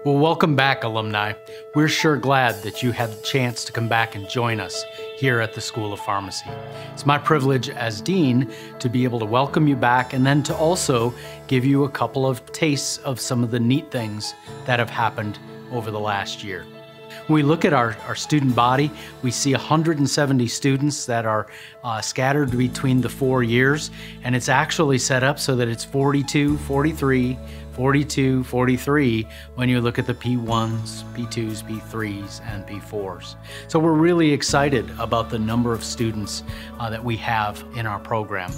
Well, welcome back, alumni. We're sure glad that you had the chance to come back and join us here at the School of Pharmacy. It's my privilege as Dean to be able to welcome you back and then to also give you a couple of tastes of some of the neat things that have happened over the last year. When we look at our student body, we see 170 students that are scattered between the 4 years, and it's actually set up so that it's 42, 43, 42, 43 when you look at the P1s, P2s, P3s, and P4s. So we're really excited about the number of students that we have in our program.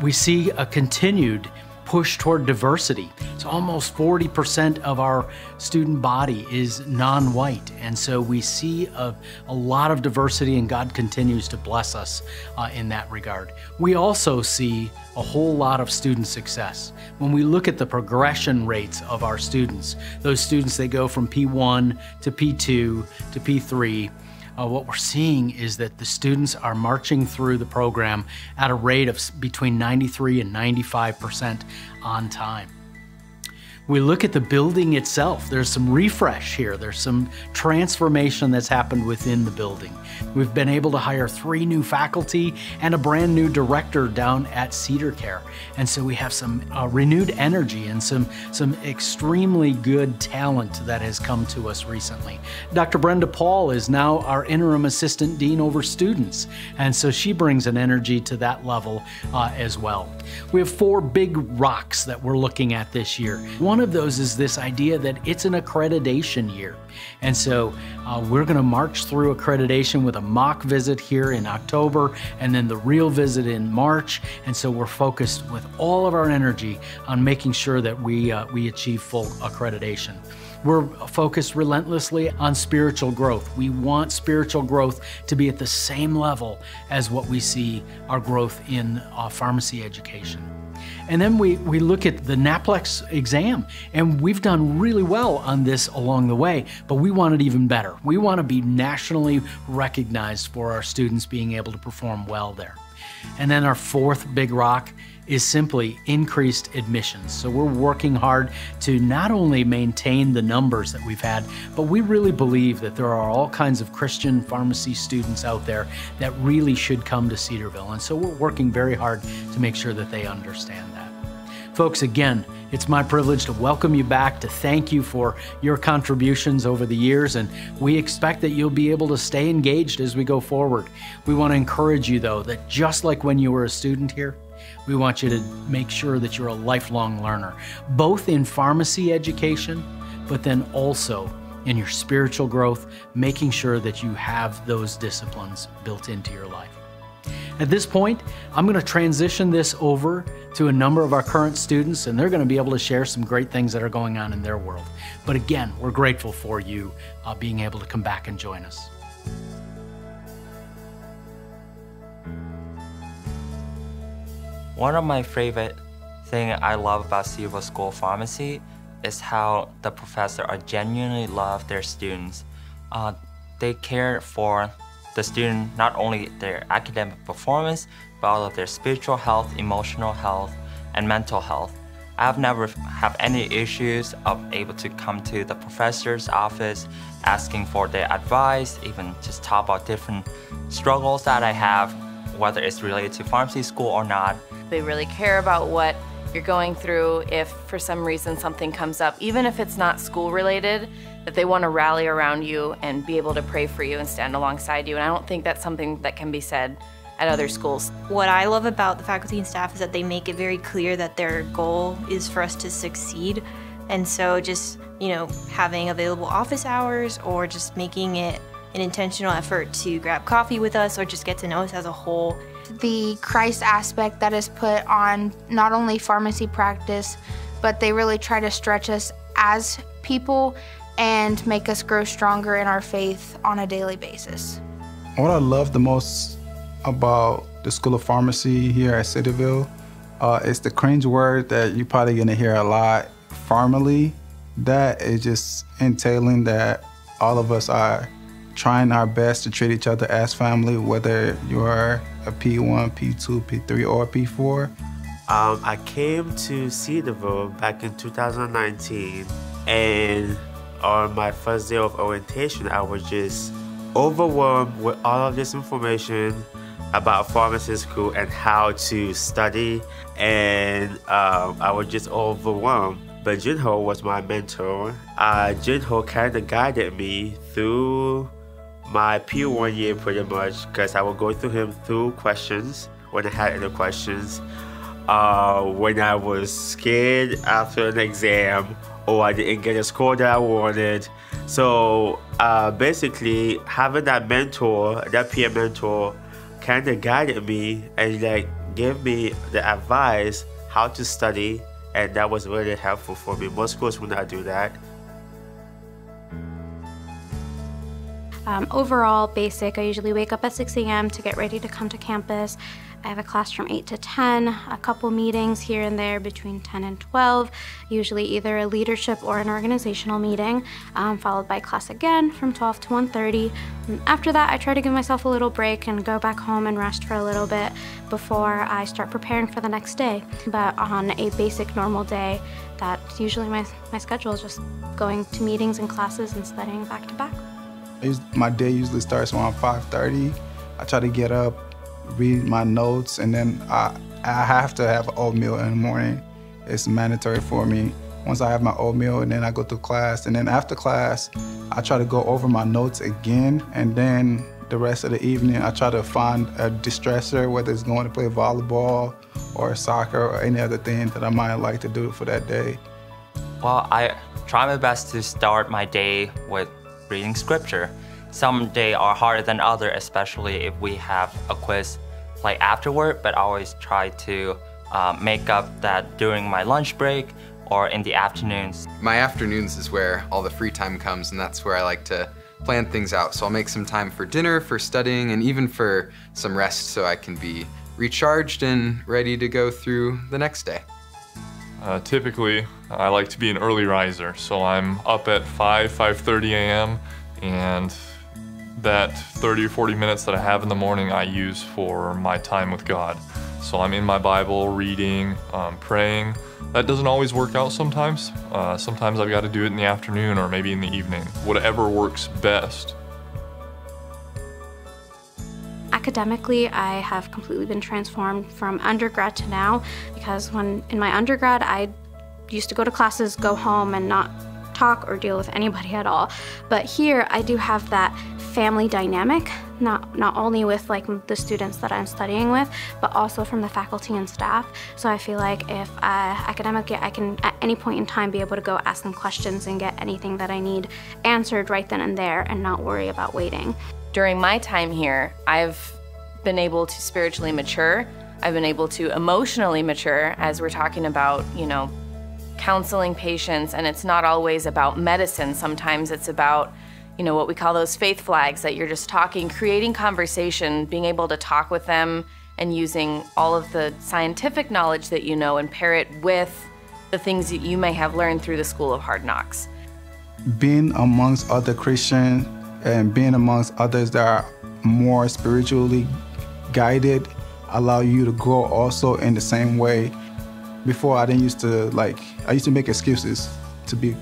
We see a continued push toward diversity. So almost 40% of our student body is non-white. And so we see a lot of diversity, and God continues to bless us in that regard. We also see a whole lot of student success. When we look at the progression rates of our students, those students, they go from P1 to P2 to P3, what we're seeing is that the students are marching through the program at a rate of between 93 and 95% on time. We look at the building itself. There's some refresh here. There's some transformation that's happened within the building. We've been able to hire 3 new faculty and a brand new director down at Cedarville. And so we have some renewed energy and some extremely good talent that has come to us recently. Dr. Brenda Paul is now our interim assistant dean over students. And so she brings an energy to that level as well. We have 4 big rocks that we're looking at this year. One of those is this idea that it's an accreditation year. And so we're going to march through accreditation with a mock visit here in October and then the real visit in March. And so we're focused with all of our energy on making sure that we achieve full accreditation. We're focused relentlessly on spiritual growth. We want spiritual growth to be at the same level as what we see our growth in pharmacy education. And then we look at the NAPLEX exam, and we've done really well on this along the way, but we want it even better. We want to be nationally recognized for our students being able to perform well there. And then our 4th big rock is simply increased admissions. So we're working hard to not only maintain the numbers that we've had, but we really believe that there are all kinds of Christian pharmacy students out there that really should come to Cedarville. And so we're working very hard to make sure that they understand that. Folks, again, it's my privilege to welcome you back, to thank you for your contributions over the years, and we expect that you'll be able to stay engaged as we go forward. We want to encourage you, though, that just like when you were a student here, we want you to make sure that you're a lifelong learner, both in pharmacy education, but then also in your spiritual growth, making sure that you have those disciplines built into your life. At this point, I'm going to transition this over to a number of our current students, and they're going to be able to share some great things that are going on in their world. But again, we're grateful for you being able to come back and join us. One of my favorite things I love about Cedarville School of Pharmacy is how the professors are genuinely love their students. They care for the student, not only their academic performance, but all of their spiritual health, emotional health, and mental health. I have never had any issues of able to come to the professor's office asking for their advice, even just talk about different struggles that I have, whether it's related to pharmacy school or not. They really care about what you're going through. If for some reason something comes up, even if it's not school related, that they want to rally around you and be able to pray for you and stand alongside you. And I don't think that's something that can be said at other schools. What I love about the faculty and staff is that they make it very clear that their goal is for us to succeed. And so just, having available office hours or just making it an intentional effort to grab coffee with us or just get to know us as a whole. The Christ aspect that is put on not only pharmacy practice, but they really try to stretch us as people and make us grow stronger in our faith on a daily basis. What I love the most about the School of Pharmacy here at Cedarville is the cringe word that you're probably gonna hear a lot, pharmally. That is just entailing that all of us are trying our best to treat each other as family, whether you are a P1, P2, P3, or P4. I came to Cedarville back in 2019 And on my first day of orientation, I was just overwhelmed with all of this information about pharmacy school and how to study, and I was just overwhelmed. But Jinho was my mentor. Jinho kind of guided me through my P1 year pretty much, because I would go through him through questions when I had any questions. When I was scared after an exam or I didn't get a score that I wanted. So basically having that mentor, that peer mentor, kind of guided me and like gave me the advice how to study, and that was really helpful for me. Most schools would not do that. Overall, basic, I usually wake up at 6 a.m. to get ready to come to campus. I have a class from 8 to 10, a couple meetings here and there between 10 and 12, usually either a leadership or an organizational meeting, followed by class again from 12 to 1:30. After that, I try to give myself a little break and go back home and rest for a little bit before I start preparing for the next day. But on a basic normal day, that's usually my schedule, is just going to meetings and classes and studying back to back. My day usually starts around 5:30. I try to get up, read my notes, and then I have to have oatmeal in the morning. It's mandatory for me. Once I have my oatmeal, and then I go to class, and then after class, I try to go over my notes again, and then the rest of the evening, I try to find a distressor, whether it's going to play volleyball or soccer or any other thing that I might like to do for that day. Well, I try my best to start my day with reading scripture. Some days are harder than others, especially if we have a quiz like afterward, but I always try to make up that during my lunch break or in the afternoons. My afternoons is where all the free time comes, and that's where I like to plan things out. So I'll make some time for dinner, for studying, and even for some rest so I can be recharged and ready to go through the next day. Typically, I like to be an early riser, so I'm up at 5:30 a.m. and that 30 or 40 minutes that I have in the morning I use for my time with God. So I'm in my Bible, reading, praying. That doesn't always work out sometimes. Sometimes I've got to do it in the afternoon or maybe in the evening, whatever works best. Academically, I have completely been transformed from undergrad to now, because when in my undergrad, I used to go to classes, go home, and not talk or deal with anybody at all. But here, I do have that family dynamic, not only with like the students that I'm studying with, but also from the faculty and staff. So I feel like if academically, I can at any point in time be able to go ask them questions and get anything that I need answered right then and there and not worry about waiting. During my time here, I've been able to spiritually mature. I've been able to emotionally mature, as we're talking about, you know, counseling patients, and it's not always about medicine. Sometimes it's about, you know, what we call those faith flags, that you're just talking, creating conversation, being able to talk with them and using all of the scientific knowledge that you know and pair it with the things that you may have learned through the School of Hard Knocks. Being amongst other Christians and being amongst others that are more spiritually guided allow you to grow also in the same way. Before, I used to make excuses, to be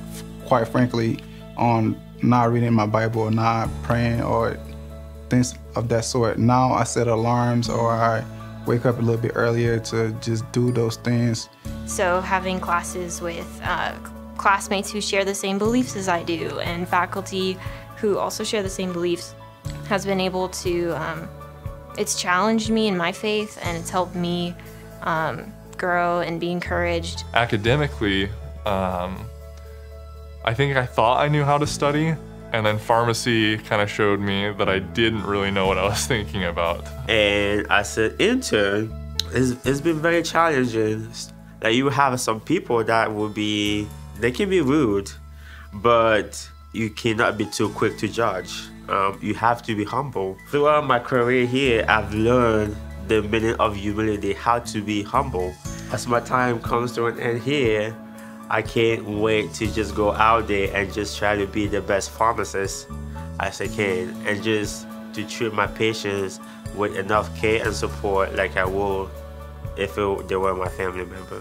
quite frankly, on not reading my Bible or not praying or things of that sort. Now I set alarms or I wake up a little bit earlier to just do those things. So having classes with classmates who share the same beliefs as I do and faculty who also share the same beliefs has been able to, it's challenged me in my faith, and it's helped me grow and be encouraged. Academically, I think I thought I knew how to study, and then pharmacy kind of showed me that I didn't really know what I was thinking about. And as an intern, it's been very challenging. That you have some people that they can be rude, but you cannot be too quick to judge. You have to be humble. Throughout my career here, I've learned the meaning of humility, how to be humble. As my time comes to an end here, I can't wait to just go out there and just try to be the best pharmacist as I can, and just to treat my patients with enough care and support like I would if they were my family member.